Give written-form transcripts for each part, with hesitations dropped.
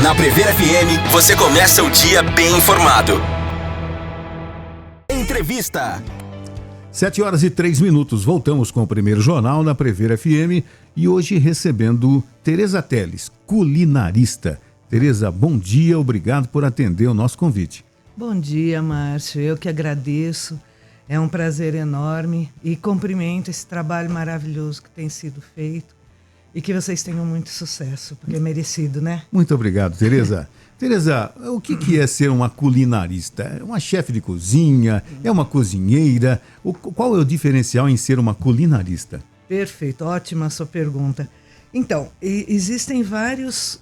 Na Prever FM, você começa o dia bem informado. Entrevista. 7h03. Voltamos com o primeiro jornal na Prever FM e hoje recebendo Tereza Teles, culinarista. Tereza, bom dia, obrigado por atender o nosso convite. Bom dia, Márcio. Eu que agradeço. É um prazer enorme e cumprimento esse trabalho maravilhoso que tem sido feito e que vocês tenham muito sucesso, porque é merecido, né? Muito obrigado, Tereza. Tereza, o que é ser uma culinarista? É uma chefe de cozinha? É uma cozinheira? Qual é o diferencial em ser uma culinarista? Perfeito, ótima a sua pergunta. Então, existem vários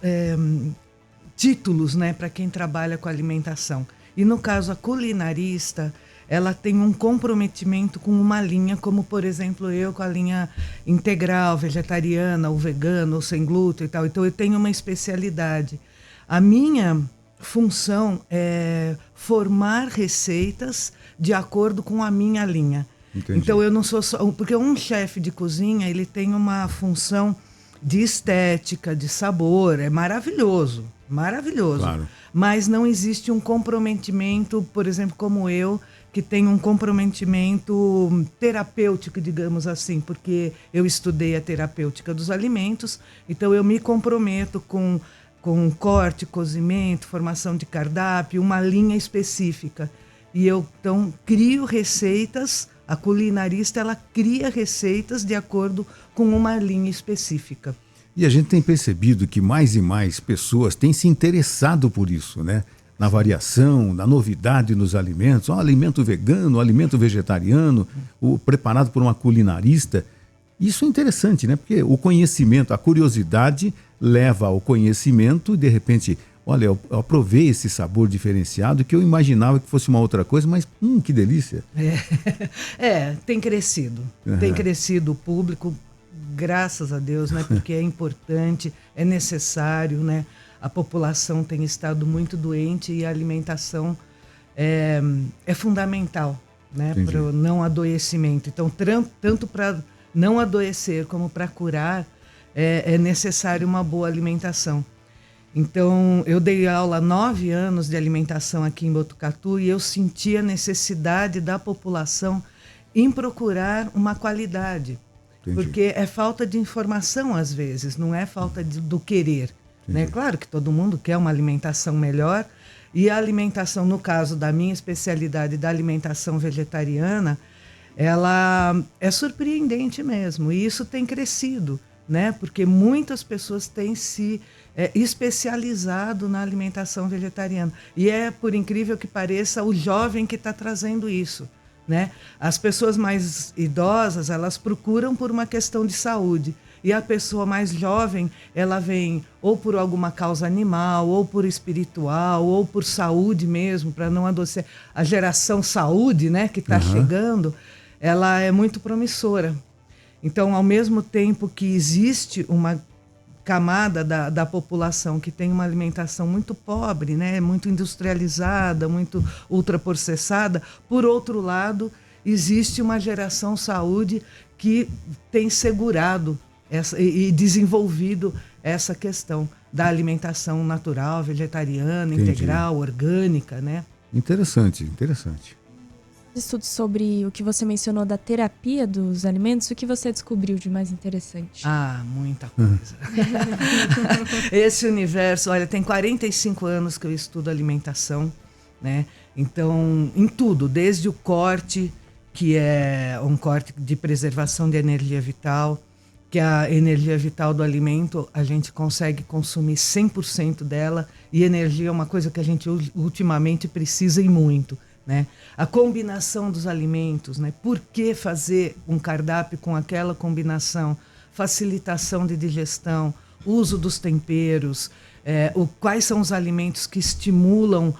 títulos, né, para quem trabalha com alimentação. E no caso, a culinarista, ela tem um comprometimento com uma linha, como por exemplo eu com a linha integral, vegetariana, ou vegano, ou sem glúten e tal. Então eu tenho uma especialidade. A minha função é formar receitas de acordo com a minha linha. Entendi. Então eu não sou só... Porque um chefe de cozinha, ele tem uma função de estética, de sabor, é maravilhoso, maravilhoso. Claro. Mas não existe um comprometimento, por exemplo, como eu, que tem um comprometimento terapêutico, digamos assim, porque eu estudei a terapêutica dos alimentos, então eu me comprometo com corte, cozimento, formação de cardápio, uma linha específica. E eu, então, crio receitas, a culinarista, ela cria receitas de acordo com uma linha específica. E a gente tem percebido que mais e mais pessoas têm se interessado por isso, né? Na variação, na novidade nos alimentos, o alimento vegano, o alimento vegetariano, o preparado por uma culinarista. Isso é interessante, né? Porque o conhecimento, a curiosidade leva ao conhecimento e de repente, olha, eu aprovei esse sabor diferenciado que eu imaginava que fosse uma outra coisa, mas que delícia. Tem crescido. Uhum. Tem crescido o público, graças a Deus, né? Porque é importante, é necessário, né? A população tem estado muito doente e a alimentação é fundamental, né, para o não adoecimento. Então, tanto para não adoecer como para curar, é necessário uma boa alimentação. Então, eu dei aula há 9 anos de alimentação aqui em Botucatu e eu senti a necessidade da população em procurar uma qualidade. Entendi. Porque é falta de informação às vezes, não é falta do querer. Né? Claro que todo mundo quer uma alimentação melhor e a alimentação, no caso da minha especialidade da alimentação vegetariana, ela é surpreendente mesmo e isso tem crescido, né? Porque muitas pessoas têm se especializado na alimentação vegetariana e é, por incrível que pareça, o jovem que está trazendo isso. Né? As pessoas mais idosas, elas procuram por uma questão de saúde. E a pessoa mais jovem, ela vem ou por alguma causa animal, ou por espiritual, ou por saúde mesmo, para não adoecer. A geração saúde, né, que está chegando, ela é muito promissora. Então, ao mesmo tempo que existe uma camada da população que tem uma alimentação muito pobre, né, muito industrializada, muito ultraprocessada, por outro lado, existe uma geração saúde que tem segurado e desenvolvido essa questão da alimentação natural, vegetariana, Entendi. Integral, orgânica, né? Interessante, interessante. Estudos sobre o que você mencionou da terapia dos alimentos, o que você descobriu de mais interessante? Ah, muita coisa. Esse universo, olha, tem 45 anos que eu estudo alimentação, né? Então, em tudo, desde o corte, que é um corte de preservação de energia vital, que a energia vital do alimento, a gente consegue consumir 100% dela, e energia é uma coisa que a gente ultimamente precisa e muito, né? A combinação dos alimentos, né? Por que fazer um cardápio com aquela combinação? Facilitação de digestão, uso dos temperos, quais são os alimentos que estimulam,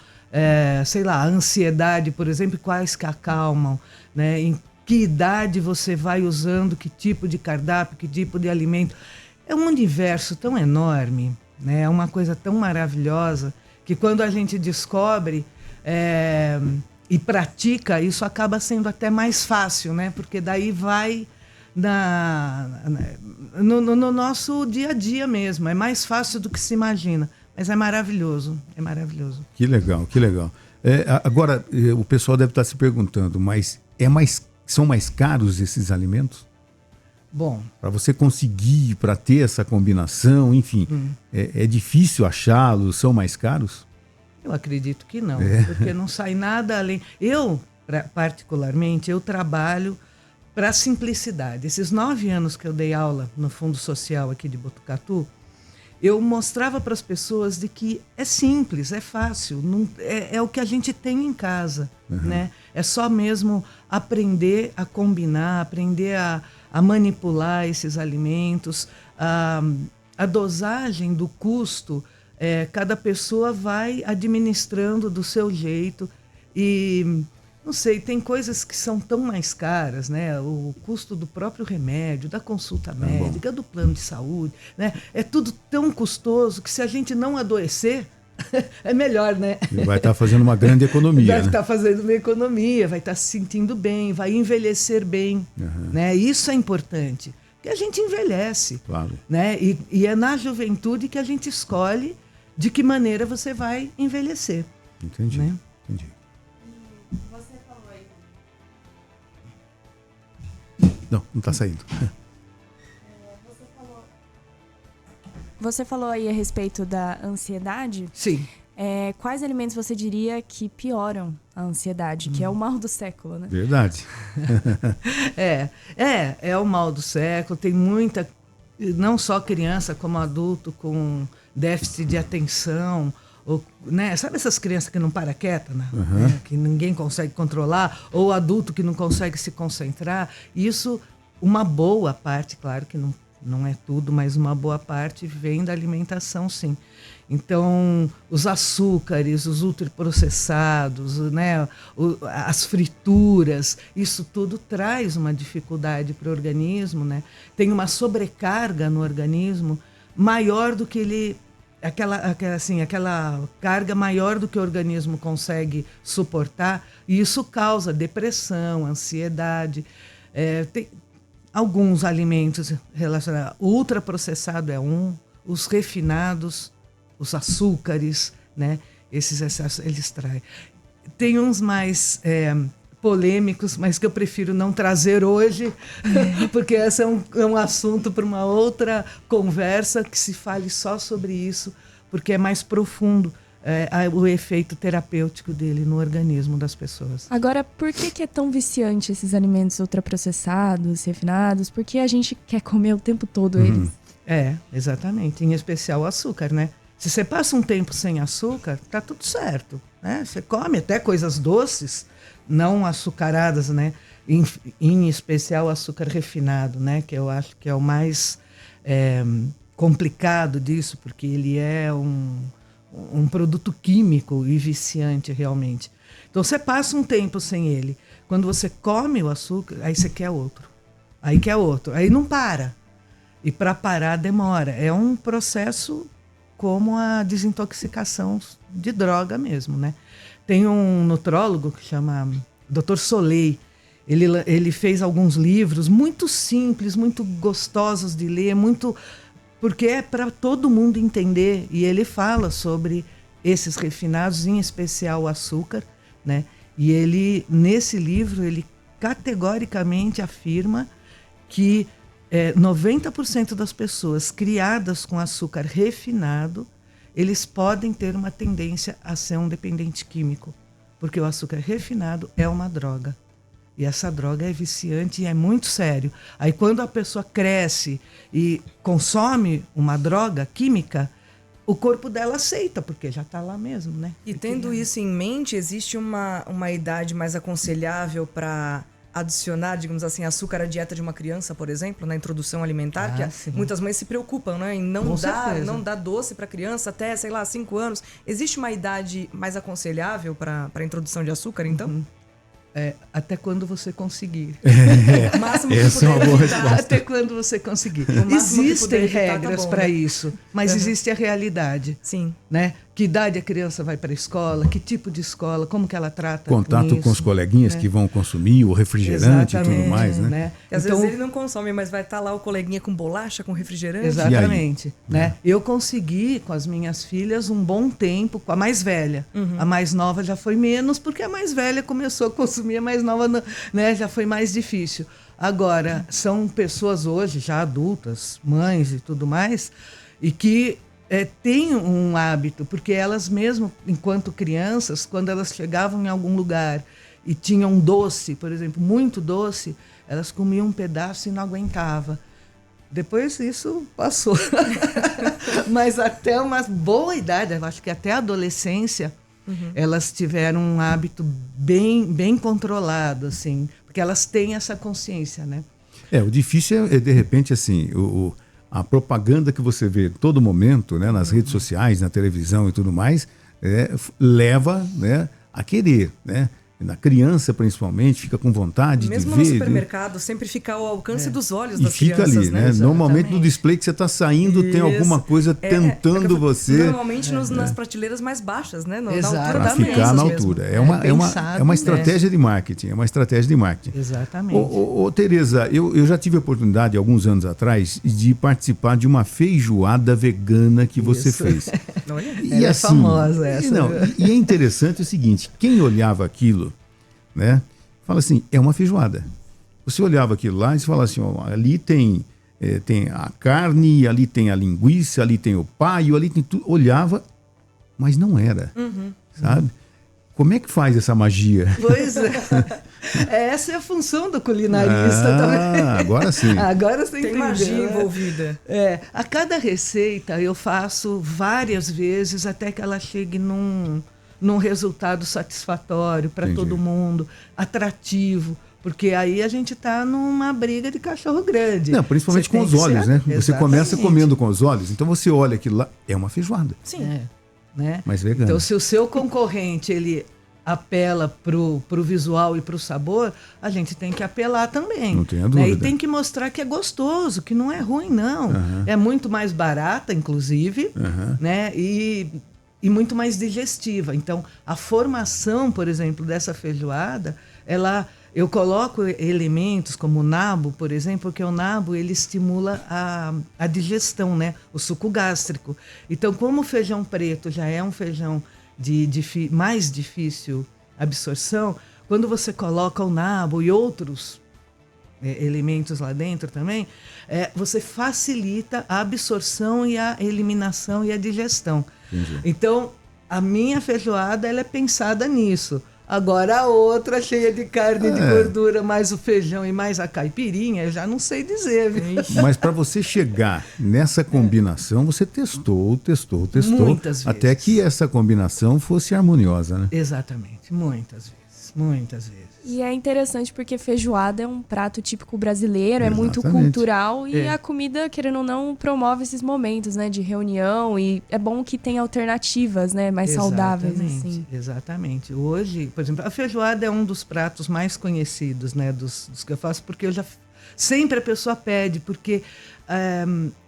sei lá, a ansiedade, por exemplo, quais que acalmam, né? Em que idade você vai usando, que tipo de cardápio, que tipo de alimento. É um universo tão enorme, né? É uma coisa tão maravilhosa que quando a gente descobre e pratica, isso acaba sendo até mais fácil, né? Porque daí vai no nosso dia a dia mesmo. É mais fácil do que se imagina. Mas é maravilhoso, é maravilhoso. Que legal, que legal. Agora, o pessoal deve estar se perguntando, mas são mais caros esses alimentos? Bom, Para você conseguir, para ter essa combinação, enfim, é difícil achá-los, são mais caros? eu acredito que não, porque não sai nada além. Eu, particularmente, eu trabalho para a simplicidade. Esses 9 anos que eu dei aula no Fundo Social aqui de Botucatu, eu mostrava para as pessoas de que é simples, é fácil, não, é o que a gente tem em casa, né? É só mesmo aprender a combinar, aprender a manipular esses alimentos, a dosagem do custo, cada pessoa vai administrando do seu jeito e... Não sei, tem coisas que são tão mais caras, né? O custo do próprio remédio, da consulta médica, do plano de saúde, né? É tudo tão custoso que se a gente não adoecer, é melhor, né? Vai estar fazendo uma grande economia, Vai estar fazendo uma economia, vai estar se sentindo bem, vai envelhecer bem, né? Isso é importante, porque a gente envelhece, Claro. né? E é na juventude que a gente escolhe de que maneira você vai envelhecer. Entendi, Né? entendi. Não está saindo. Você falou aí a respeito da ansiedade. Sim. Quais alimentos você diria que pioram a ansiedade, que é o mal do século, né? Verdade. É o mal do século. Tem muita, não só criança como adulto com déficit de atenção, ou, né? Sabe essas crianças que não param quieta, né? Que ninguém consegue controlar, ou adulto que não consegue se concentrar. Isso, uma boa parte, claro que não é tudo, mas uma boa parte vem da alimentação, sim. Então, os açúcares, os ultraprocessados, né? As frituras, isso tudo traz uma dificuldade para o organismo, né? Tem uma sobrecarga no organismo maior do que ele... Aquela carga maior do que o organismo consegue suportar, e isso causa depressão, ansiedade. Tem alguns alimentos relacionados. O ultraprocessado é os refinados, os açúcares, né? Esses excessos eles traem. Tem uns mais polêmicos, mas que eu prefiro não trazer hoje, porque esse é um assunto para uma outra conversa, que se fale só sobre isso, porque é mais profundo o efeito terapêutico dele no organismo das pessoas. Agora, por que é tão viciante esses alimentos ultraprocessados, refinados? Por que a gente quer comer o tempo todo eles? Exatamente. Em especial o açúcar, né? Se você passa um tempo sem açúcar, tá tudo certo, né? Você come até coisas doces, não açucaradas, né? Em especial o açúcar refinado, né? Que eu acho que é o mais complicado disso, porque ele é um produto químico e viciante realmente. Então você passa um tempo sem ele. Quando você come o açúcar, aí você quer outro. Aí quer outro. Aí não para. E para parar demora. É um processo como a desintoxicação de droga mesmo, né? Tem um nutrólogo que chama Dr. Soleil. Ele fez alguns livros muito simples, muito gostosos de ler, porque é para todo mundo entender. E ele fala sobre esses refinados, em especial o açúcar, né? E ele, nesse livro, ele categoricamente afirma que 90% das pessoas criadas com açúcar refinado, eles podem ter uma tendência a ser um dependente químico, porque o açúcar refinado é uma droga. E essa droga é viciante e é muito sério. Aí quando a pessoa cresce e consome uma droga química, o corpo dela aceita, porque já está lá mesmo, né? E tendo isso em mente, existe uma idade mais aconselhável para adicionar, digamos assim, açúcar à dieta de uma criança, por exemplo, na introdução alimentar, que muitas mães se preocupam, né, em não dar doce para a criança até, 5 anos. Existe uma idade mais aconselhável para a introdução de açúcar, então? Até quando você conseguir. O máximo que Essa é uma puder boa evitar. resposta. Até quando você conseguir. máximo que Existem puder evitar, tá regras bom, para né? isso, mas existe a realidade. Sim. Né? que idade a criança vai para a escola, que tipo de escola, como que ela trata contato com os coleguinhas, né, que vão consumir o refrigerante. Exatamente, e tudo mais, né? Às vezes ele não consome, mas vai estar lá o coleguinha com bolacha, com refrigerante. Exatamente, né? Eu consegui com as minhas filhas um bom tempo, com a mais velha. A mais nova já foi menos, porque a mais velha começou a consumir, a mais nova, né, já foi mais difícil. Agora, são pessoas hoje já adultas, mães e tudo mais, e que têm um hábito, porque elas mesmo, enquanto crianças, quando elas chegavam em algum lugar e tinham doce, por exemplo, muito doce, elas comiam um pedaço e não aguentava. Depois isso passou. Mas até uma boa idade, eu acho que até a adolescência, elas tiveram um hábito bem controlado, assim, porque elas têm essa consciência, né? O difícil é de repente, assim, a propaganda que você vê todo momento, né, nas redes sociais, na televisão e tudo mais, leva, né, a querer, né? Na criança, principalmente, fica com vontade mesmo de ver. Mesmo no supermercado, sempre fica ao alcance dos olhos e das fica crianças, ali, né? Normalmente no display que você está saindo, tem alguma coisa tentando você. Normalmente nas prateleiras mais baixas, né? Na altura da mesa. Ficar na altura. É uma estratégia de marketing. É uma estratégia de marketing. Exatamente. Tereza, eu já tive a oportunidade, alguns anos atrás, de participar de uma feijoada vegana que você fez. Olha, ela é famosa essa. E é interessante o seguinte, quem olhava aquilo, né, fala assim, é uma feijoada. Você olhava aquilo lá e você fala assim, ó, ali tem a carne, ali tem a linguiça, ali tem o paio, ali tem tudo. Olhava, mas não era, sabe? Como é que faz essa magia? Pois é. Essa é a função do culinarista também. Agora sim. Agora você tem entendeu, magia envolvida. A cada receita eu faço várias vezes até que ela chegue num resultado satisfatório para todo mundo, atrativo. Porque aí a gente está numa briga de cachorro grande. Não, principalmente com os olhos, né? Exatamente. Você começa comendo com os olhos, então você olha aquilo lá, é uma feijoada. Sim. Né? Mas vegano. Então, se o seu concorrente ele apela pro visual e pro sabor, a gente tem que apelar também. Não tenha dúvida. E tem que mostrar que é gostoso, que não é ruim, não. É muito mais barata, inclusive, né? E muito mais digestiva. Então, a formação, por exemplo, dessa feijoada, eu coloco elementos como o nabo, por exemplo, porque o nabo ele estimula a digestão, né? O suco gástrico. Então, como o feijão preto já é um feijão de mais difícil absorção, quando você coloca o nabo e outros elementos lá dentro também, você facilita a absorção e a eliminação e a digestão. Entendi. Então, a minha feijoada ela é pensada nisso. Agora a outra cheia de carne e de gordura, mais o feijão e mais a caipirinha, eu já não sei dizer. Viu? Mas para você chegar nessa combinação, você testou. Muitas vezes. Até que essa combinação fosse harmoniosa, né? Exatamente, muitas vezes. E é interessante porque feijoada é um prato típico brasileiro, é muito cultural e a comida, querendo ou não, promove esses momentos, né, de reunião, e é bom que tem alternativas, né, mais saudáveis, assim. Exatamente. Hoje, por exemplo, a feijoada é um dos pratos mais conhecidos, né, dos que eu faço, porque sempre a pessoa pede, porque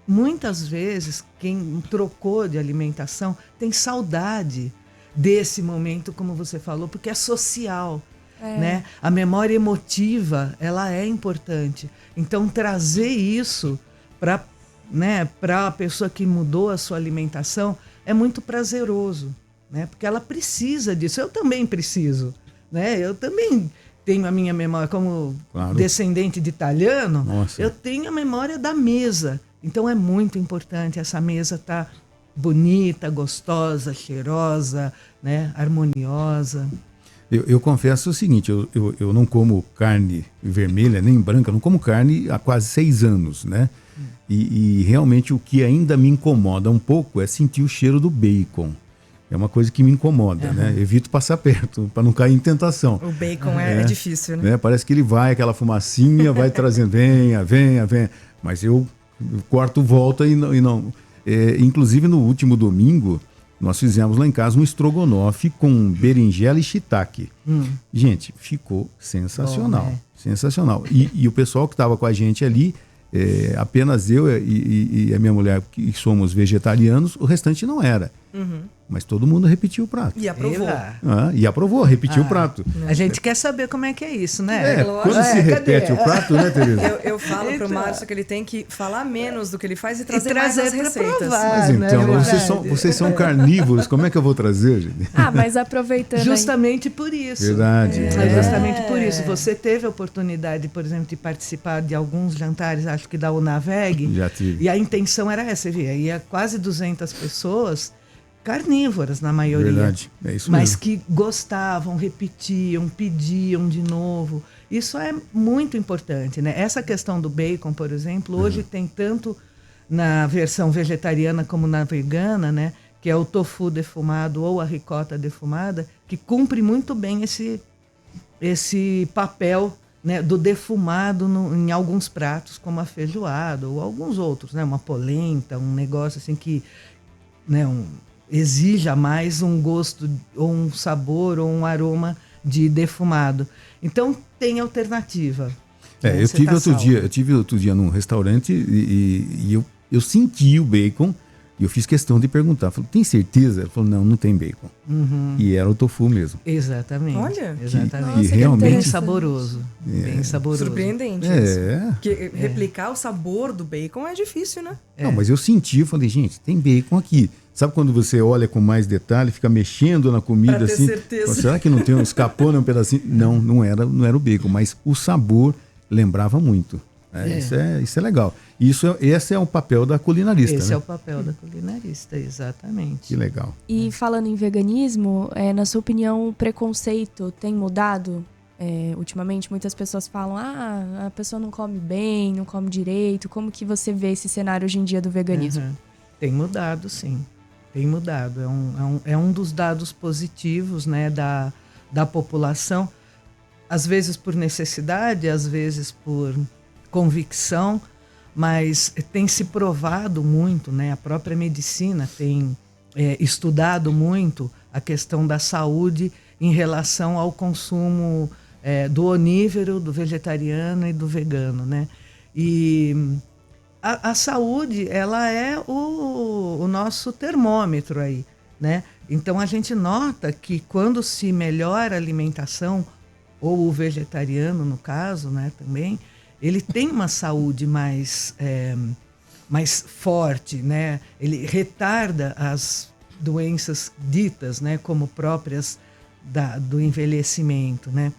muitas vezes quem trocou de alimentação tem saudade desse momento, como você falou, porque é social. Né? A memória emotiva ela é importante. Então, trazer isso para a pessoa que mudou a sua alimentação é muito prazeroso, né? Porque ela precisa disso. Eu também preciso. Né? Eu também tenho a minha memória, como descendente de italiano, eu tenho a memória da mesa. Então, é muito importante essa mesa estar bonita, gostosa, cheirosa, né? Harmoniosa. Eu confesso o seguinte, eu não como carne vermelha nem branca, não como carne há quase 6 anos, né? E realmente o que ainda me incomoda um pouco é sentir o cheiro do bacon. É uma coisa que me incomoda, né? Evito passar perto, para não cair em tentação. O bacon é difícil, né? Parece que ele vai, aquela fumacinha vai trazendo, venha. Mas eu corto volta e não. Inclusive no último domingo, nós fizemos lá em casa um estrogonofe com berinjela e shiitake. Gente, ficou sensacional. Bom, sensacional. E o pessoal que estava com a gente ali, apenas eu e a minha mulher, que somos vegetarianos, o restante não era. Mas todo mundo repetiu o prato. E aprovou. E aprovou, repetiu o prato. A gente quer saber como é que é isso, né? Quando se repete o prato, né, Tereza? Eu falo pro Márcio que ele tem que falar menos do que ele faz e trazer mais trazer as receitas. provar, Mas então, né? vocês são carnívoros, como é que eu vou trazer, gente? Mas aproveitando Justamente por isso. Verdade. Justamente por isso. Você teve a oportunidade, por exemplo, de participar de alguns jantares, acho que da Unaveg. Já tive. E a intenção era essa, você via, ia quase 200 pessoas, carnívoras na maioria. Verdade, é isso mas mesmo. que gostavam, repetiam, pediam de novo. Isso é muito importante, né? Essa questão do bacon, por exemplo, hoje tem tanto na versão vegetariana como na vegana, né? Que é o tofu defumado ou a ricota defumada, que cumpre muito bem esse papel, né, do defumado em alguns pratos, como a feijoada ou alguns outros, né? Uma polenta, um negócio assim que, né, exija mais um gosto, ou um sabor, ou um aroma de defumado. Então, tem alternativa. Eu tive outro dia num restaurante e eu senti o bacon e eu fiz questão de perguntar. Falei, tem certeza? Ele falou, não tem bacon. E era o tofu mesmo. Exatamente. Olha. Exatamente. E realmente bem saboroso. Bem saboroso. Surpreendente isso. Porque replicar o sabor do bacon é difícil, né? Não, mas eu senti, eu falei, gente, tem bacon aqui. Sabe quando você olha com mais detalhe, fica mexendo na comida pra ter assim? certeza. Será que não tem escapou um pedacinho? Não era o bacon, mas o sabor lembrava muito. Isso é legal. Esse é o papel da culinarista. Esse né? é o papel da culinarista, exatamente. Que legal. E falando em veganismo, na sua opinião, o preconceito tem mudado? Ultimamente, muitas pessoas falam, a pessoa não come bem, não come direito. Como que você vê esse cenário hoje em dia do veganismo? Tem mudado, sim. Tem mudado. É um dos dados positivos, né, da população. Às vezes por necessidade, às vezes por convicção, mas tem se provado muito, né? A própria medicina tem estudado muito a questão da saúde em relação ao consumo do onívoro, do vegetariano e do vegano, né? E a saúde, ela é o nosso termômetro aí, né? Então a gente nota que quando se melhora a alimentação, ou o vegetariano no caso, né, também, ele tem uma saúde mais forte, né? Ele retarda as doenças ditas, né, como próprias do envelhecimento, né?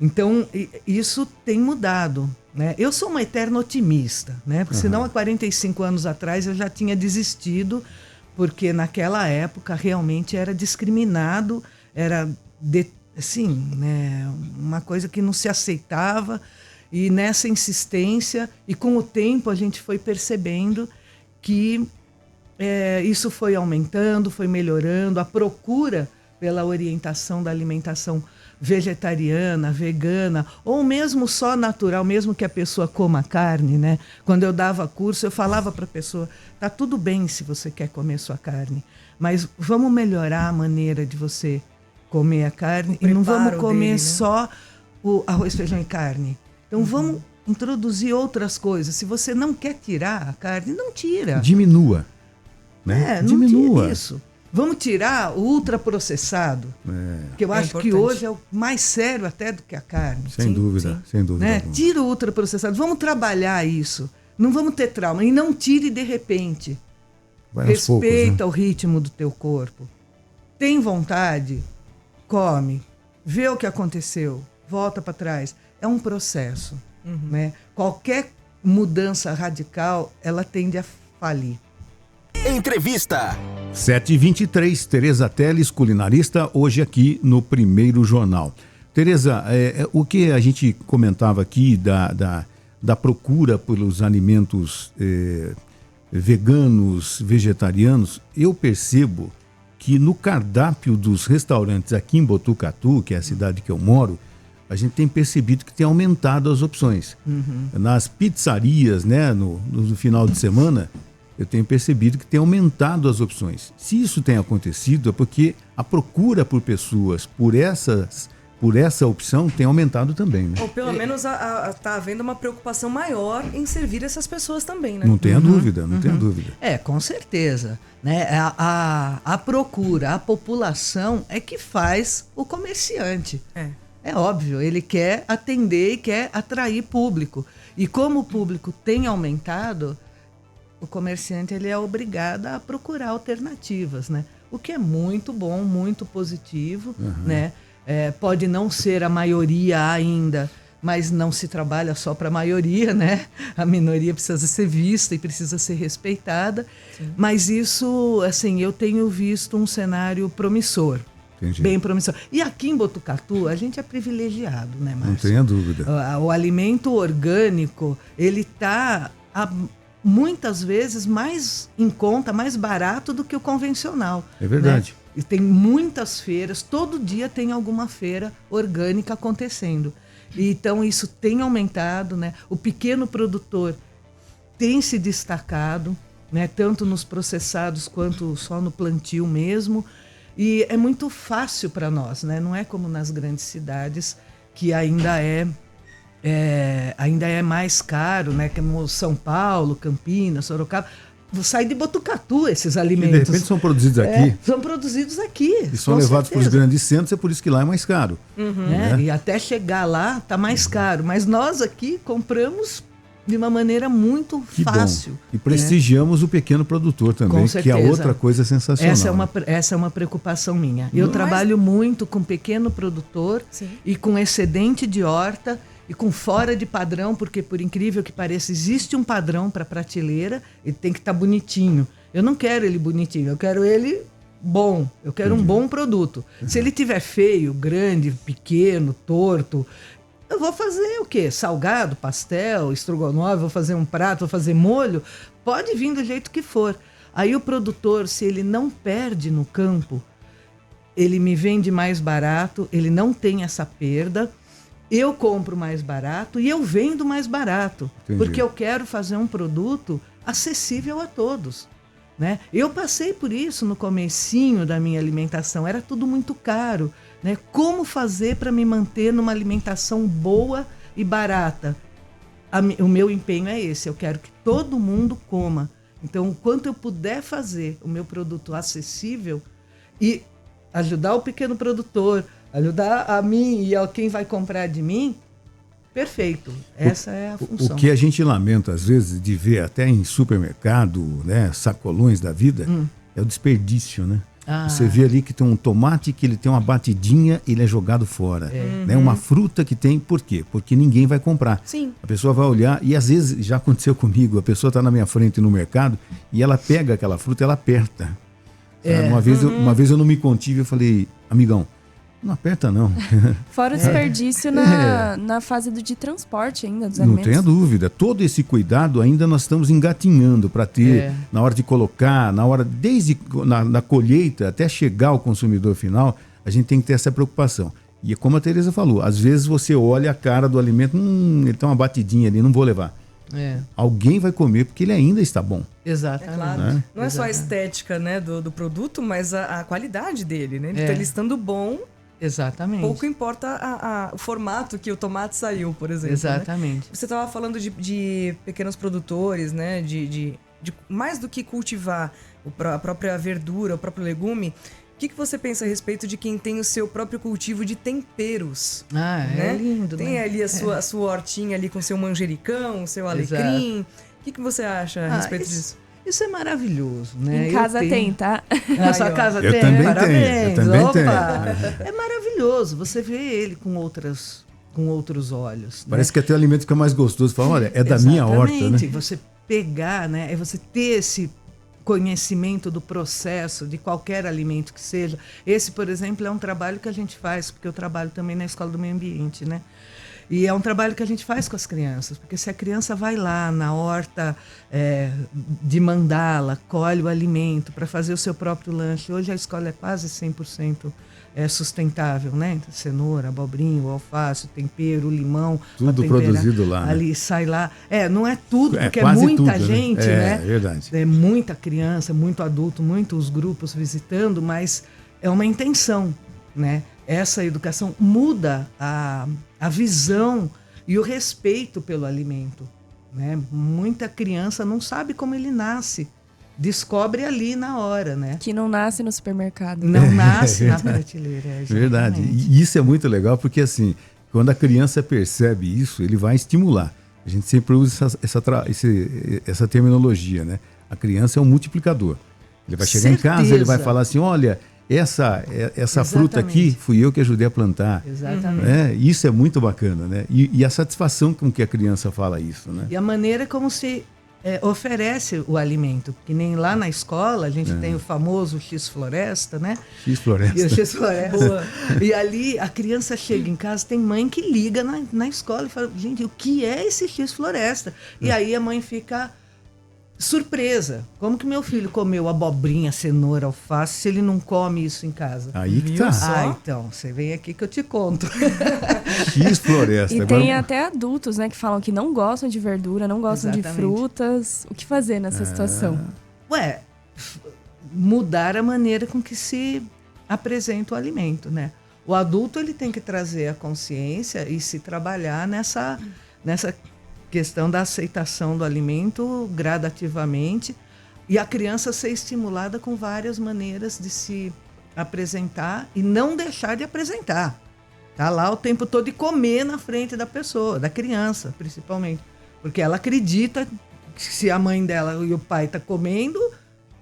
Então, isso tem mudado, né? Eu sou uma eterna otimista, né? Porque senão há 45 anos atrás eu já tinha desistido, porque naquela época realmente era discriminado, era assim, né, uma coisa que não se aceitava. E nessa insistência, e com o tempo a gente foi percebendo que isso foi aumentando, foi melhorando, a procura pela orientação da alimentação vegetariana, vegana, ou mesmo só natural, mesmo que a pessoa coma carne, né? Quando eu dava curso, eu falava para a pessoa, tá tudo bem se você quer comer sua carne, mas vamos melhorar a maneira de você comer a carne e não vamos comer dele, né? Só o arroz, feijão e carne. Então vamos introduzir outras coisas. Se você não quer tirar a carne, não tira. Diminua. Né? Diminua. Não isso. Vamos tirar o ultraprocessado, que eu acho que hoje é o mais sério até do que a carne. Sem dúvida. Né? Tira o ultraprocessado. Vamos trabalhar isso. Não vamos ter trauma. E não tire de repente. Respeita o ritmo do teu corpo. Tem vontade? Come. Vê o que aconteceu. Volta para trás. É um processo. Né? Qualquer mudança radical, ela tende a falir. Entrevista. 7h23, Tereza Teles, culinarista, hoje aqui no Primeiro Jornal. Tereza, o que a gente comentava aqui da procura pelos alimentos veganos, vegetarianos, eu percebo que no cardápio dos restaurantes aqui em Botucatu, que é a cidade que eu moro, a gente tem percebido que tem aumentado as opções. Nas pizzarias, né, no final de semana, eu tenho percebido que tem aumentado as opções. Se isso tem acontecido, é porque a procura por pessoas, por essas por essa opção tem aumentado também, né? Ou pelo menos tá havendo uma preocupação maior em servir essas pessoas também, né? Não tenha dúvida, não tenha dúvida. Com certeza. Né? A procura, a população é que faz o comerciante. É óbvio, ele quer atender e quer atrair público. E como o público tem aumentado, o comerciante ele é obrigado a procurar alternativas, né? O que é muito bom, muito positivo, né? Pode não ser a maioria ainda, mas não se trabalha só para a maioria, né? A minoria precisa ser vista e precisa ser respeitada. Sim. Mas isso, assim, eu tenho visto um cenário promissor. Entendi. Bem promissor. E aqui em Botucatu, a gente é privilegiado, né, Márcio? Não tenha dúvida. O alimento orgânico, ele está muitas vezes mais em conta, mais barato do que o convencional. É verdade. Né? E tem muitas feiras, todo dia tem alguma feira orgânica acontecendo. Então isso tem aumentado, né? O pequeno produtor tem se destacado, né? Tanto nos processados quanto só no plantio mesmo. E é muito fácil para nós, né? Não é como nas grandes cidades, que ainda é mais caro, né? Como São Paulo, Campinas, Sorocaba. Sai de Botucatu esses alimentos. E de repente são produzidos aqui. São produzidos aqui. E são levados para os grandes centros, é por isso que lá é mais caro. Né? E até chegar lá tá mais caro. Mas nós aqui compramos de uma maneira muito fácil. Bom. E prestigiamos o pequeno produtor também, que é outra coisa sensacional. Essa é uma preocupação minha. Eu trabalho muito com pequeno produtor e com excedente de horta e com fora de padrão, porque por incrível que pareça, existe um padrão para prateleira, ele tem que estar bonitinho. Eu não quero ele bonitinho, eu quero ele bom, eu quero um bom produto. Se ele tiver feio, grande, pequeno, torto, eu vou fazer o quê? Salgado, pastel, estrogonofe, vou fazer um prato, vou fazer molho? Pode vir do jeito que for. Aí o produtor, se ele não perde no campo, ele me vende mais barato, ele não tem essa perda, eu compro mais barato e eu vendo mais barato. Entendi. Porque eu quero fazer um produto acessível a todos. Né? Eu passei por isso no comecinho da minha alimentação, era tudo muito caro. Né? Como fazer para me manter numa alimentação boa e barata? O meu empenho é esse, eu quero que todo mundo coma. Então, o quanto eu puder fazer o meu produto acessível e ajudar o pequeno produtor, ajudar a mim e a quem vai comprar de mim, perfeito. Essa é a função. O que a gente lamenta, às vezes, de ver até em supermercado, né, sacolões da vida, é o desperdício, né? Você vê ali que tem um tomate que ele tem uma batidinha e ele é jogado fora. Né? Uma fruta que tem, por quê? Porque ninguém vai comprar. Sim. A pessoa vai olhar, e às vezes já aconteceu comigo, a pessoa está na minha frente no mercado e ela pega aquela fruta e ela aperta. Uma vez eu não me contive, eu falei, amigão, não aperta não. Fora o desperdício na fase de transporte ainda dos alimentos. Não tenha dúvida. Todo esse cuidado ainda nós estamos engatinhando para ter, na hora de colocar, desde na colheita até chegar ao consumidor final, a gente tem que ter essa preocupação. E como a Tereza falou, às vezes você olha a cara do alimento, ele tem uma batidinha ali, não vou levar. Alguém vai comer porque ele ainda está bom. Exatamente. Claro. Né? Não é só a estética, né, do produto, mas a qualidade dele, né? Ele estando bom. Exatamente. Pouco importa o formato que o tomate saiu, por exemplo. Exatamente. Né? Você estava falando de pequenos produtores, né? De mais do que cultivar a própria verdura, o próprio legume. O que você pensa a respeito de quem tem o seu próprio cultivo de temperos? É lindo. Tem ali a sua hortinha ali com seu manjericão, o seu alecrim. O que você acha a respeito disso? Isso é maravilhoso, né? Em casa tem, tá? Na sua casa tem? Eu também Parabéns. tenho. Eu também tenho. É maravilhoso. Você vê ele com outros olhos. Parece que até o alimento fica mais gostoso. Fala, olha, é da Exatamente. minha horta, né? Você pegar, né? É você ter esse conhecimento do processo de qualquer alimento que seja. Esse, por exemplo, é um trabalho que a gente faz, porque eu trabalho também na Escola do Meio Ambiente, né? E é um trabalho que a gente faz com as crianças, porque se a criança vai lá na horta de mandala, colhe o alimento para fazer o seu próprio lanche. Hoje a escola é quase 100% sustentável, né? Cenoura, abobrinha, o alface, o tempero, o limão. Tudo produzido lá, né? Ali sai lá. Não é tudo, porque é quase muita tudo, gente, né? né? É verdade. É muita criança, muito adulto, muitos grupos visitando, mas é uma intenção, né? essa educação muda a visão e o respeito pelo alimento, né? Muita criança não sabe como ele nasce, descobre ali na hora, né? Que não nasce no supermercado. Não nasce na prateleira. Verdade. E isso é muito legal porque, assim, quando a criança percebe isso, ele vai estimular. A gente sempre usa essa terminologia, né? A criança é um multiplicador. Ele vai chegar em casa, ele vai falar assim, olha, essa fruta aqui fui eu que ajudei a plantar. Exatamente. Né? Isso é muito bacana, né? E a satisfação com que a criança fala isso, né? E a maneira como se oferece o alimento. Que nem lá na escola, a gente tem o famoso X-Floresta, né? X-Floresta. E o X-Floresta. E ali a criança chega em casa, tem mãe que liga na escola e fala, gente, o que é esse X-Floresta? E aí a mãe fica surpresa. Como que meu filho comeu abobrinha, cenoura, alface, se ele não come isso em casa? Aí que tá. Ah, então, você vem aqui que eu te conto. X-Floresta. E tem até adultos, né, que falam que não gostam de verdura, não gostam de frutas. O que fazer nessa situação? Ué, mudar a maneira com que se apresenta o alimento, né? O adulto, ele tem que trazer a consciência e se trabalhar nessa questão da aceitação do alimento gradativamente, e a criança ser estimulada com várias maneiras de se apresentar e não deixar de apresentar. Tá lá o tempo todo e comer na frente da pessoa, da criança, principalmente. Porque ela acredita que se a mãe dela e o pai tá comendo,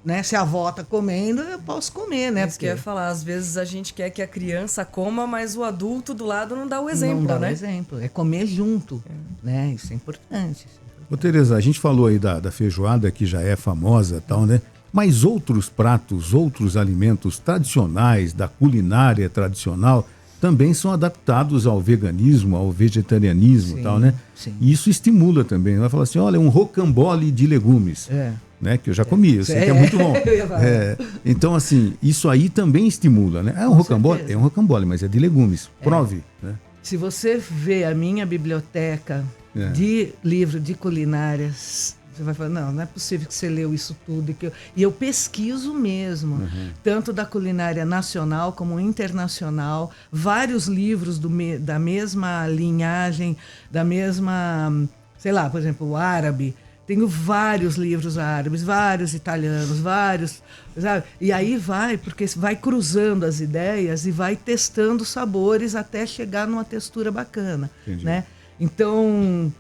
né? Se a avó tá comendo, eu posso comer, né? Isso que eu ia falar, às vezes a gente quer que a criança coma, mas o adulto do lado não dá o exemplo, não dá né? o exemplo, é comer junto, né? Isso é importante. Ô, Tereza, a gente falou aí da feijoada, que já é famosa e tal, né? Mas outros pratos, outros alimentos tradicionais, da culinária tradicional, também são adaptados ao veganismo, ao vegetarianismo e tal, né? Sim. E isso estimula também. Vai falar assim, olha, um rocambole de legumes. Né, que eu já comi, eu sei que é muito bom. Então, assim, isso aí também estimula, né? É um rocambole, mas é de legumes. Prove. Né? Se você vê a minha biblioteca de livro de culinárias, você vai falar, não é possível que você leu isso tudo. E eu pesquiso mesmo, tanto da culinária nacional como internacional, vários livros da mesma linhagem, da mesma, sei lá, por exemplo, o árabe. Tenho vários livros árabes, vários italianos, vários, sabe? E aí porque vai cruzando as ideias e vai testando sabores até chegar numa textura bacana, né? Então,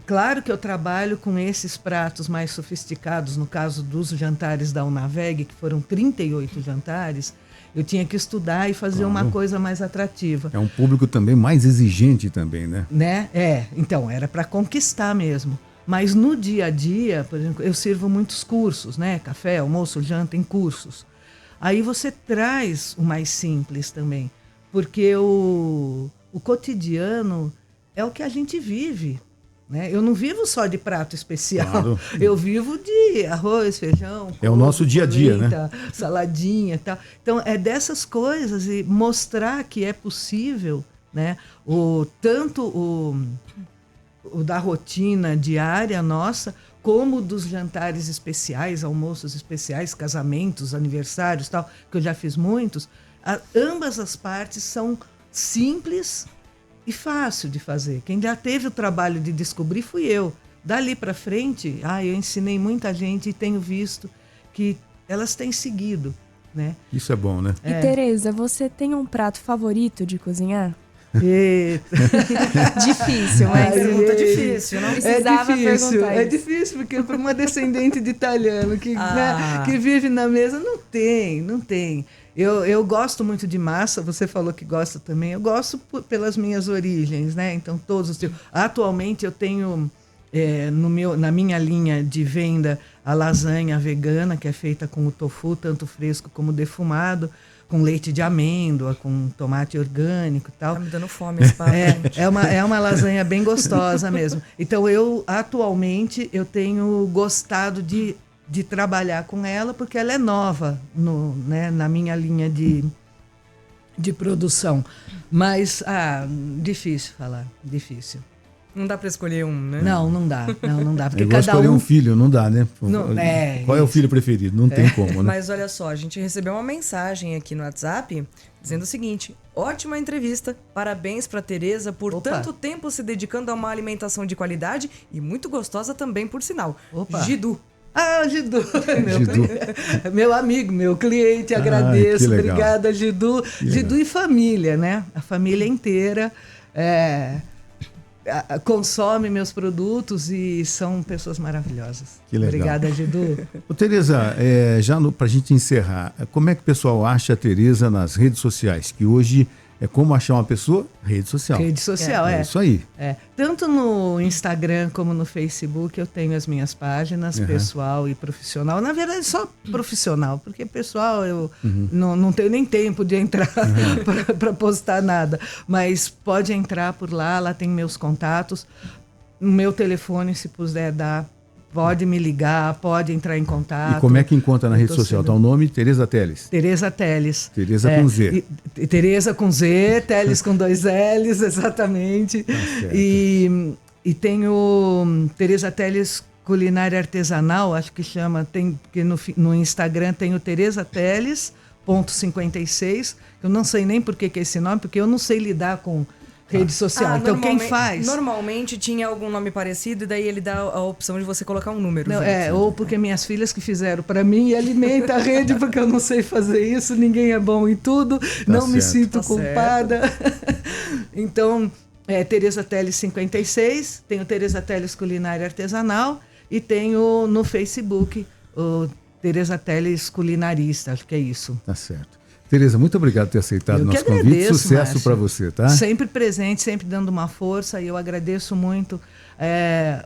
claro que eu trabalho com esses pratos mais sofisticados, no caso dos jantares da Unaveg, que foram 38 jantares, eu tinha que estudar e fazer uma coisa mais atrativa. É um público também mais exigente também, né? Então, era para conquistar mesmo. Mas no dia a dia, por exemplo, eu sirvo muitos cursos, né? Café, almoço, janta, em cursos. Aí você traz o mais simples também, porque o cotidiano é o que a gente vive, né? Eu não vivo só de prato especial, claro. Eu vivo de arroz, feijão, couve, é o nosso dia a dia, polenta, né? Saladinha e tal. Então, é dessas coisas e mostrar que é possível, né? Tanto o da rotina diária nossa, como dos jantares especiais, almoços especiais, casamentos, aniversários, tal, que eu já fiz muitos. Ambas as partes são simples e fácil de fazer. Quem já teve o trabalho de descobrir fui eu. Dali para frente, eu ensinei muita gente e tenho visto que elas têm seguido, né? Isso é bom, né? E Tereza, você tem um prato favorito de cozinhar? Eita. Difícil, mas pergunta difícil, não? É difícil, porque para uma descendente de italiano que vive na mesa, não tem. Eu gosto muito de massa, você falou que gosta também. Eu gosto pelas minhas origens, né? Então, todos os tipos. Atualmente, eu tenho na minha linha de venda a lasanha vegana, que é feita com o tofu, tanto fresco como defumado, com leite de amêndoa, com tomate orgânico e tal. Tá me dando fome esse papo, gente. É uma lasanha bem gostosa mesmo. Então, atualmente, eu tenho gostado de trabalhar com ela, porque ela é nova na minha linha de produção. Mas, difícil falar, difícil. Não dá para escolher um, né? Não dá. Porque É igual cada escolher um filho, não dá, né? Qual é o filho preferido? Não tem como, né? Mas olha só, a gente recebeu uma mensagem aqui no WhatsApp dizendo o seguinte: ótima entrevista, parabéns para Tereza por tanto tempo se dedicando a uma alimentação de qualidade e muito gostosa também, por sinal. Gidu. Ah, Gidu. Meu amigo, meu cliente, agradeço. Obrigada, Gidu. Gidu e família, né? A família inteira consome meus produtos e são pessoas maravilhosas. Que legal. Obrigada, Gidu. Ô, Tereza, para a gente encerrar, como é que o pessoal acha a Tereza nas redes sociais? Que hoje é como achar uma pessoa? Rede social. Rede social, é. Isso aí. Tanto no Instagram como no Facebook eu tenho as minhas páginas, pessoal e profissional. Na verdade, só profissional, porque pessoal eu não tenho nem tempo de entrar para postar nada. Mas pode entrar por lá tem meus contatos. O meu telefone, se puder dar, pode me ligar, pode entrar em contato. E como é que encontra na rede social? Tá o nome? Tereza Teles. Tereza Teles. Tereza com Z. Tereza com Z, Teles com 2 L's, exatamente. Tá certo. E tenho Tereza Teles Culinária Artesanal, acho que chama, porque no Instagram tem o Tereza Teles.56, eu não sei nem por que é esse nome, porque eu não sei lidar com rede social. Então quem faz? Normalmente tinha algum nome parecido e daí ele dá a opção de você colocar um número. Não, ou porque minhas filhas que fizeram para mim e alimenta a rede, porque eu não sei fazer isso, ninguém é bom em tudo, não me sinto culpada. Então, Tereza Teles 56, tenho Tereza Teles Culinária Artesanal e tenho no Facebook o Tereza Teles Culinarista, acho que é isso. Tá certo. Tereza, muito obrigado por ter aceitado o nosso convite. Sucesso para você, tá? Sempre presente, sempre dando uma força. E eu agradeço muito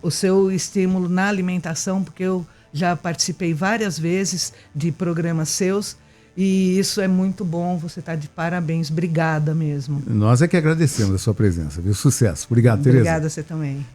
o seu estímulo na alimentação, porque eu já participei várias vezes de programas seus. E isso é muito bom. Você está de parabéns. Obrigada mesmo. Nós é que agradecemos a sua presença, viu? Sucesso. Obrigado, Tereza. Obrigada, você também.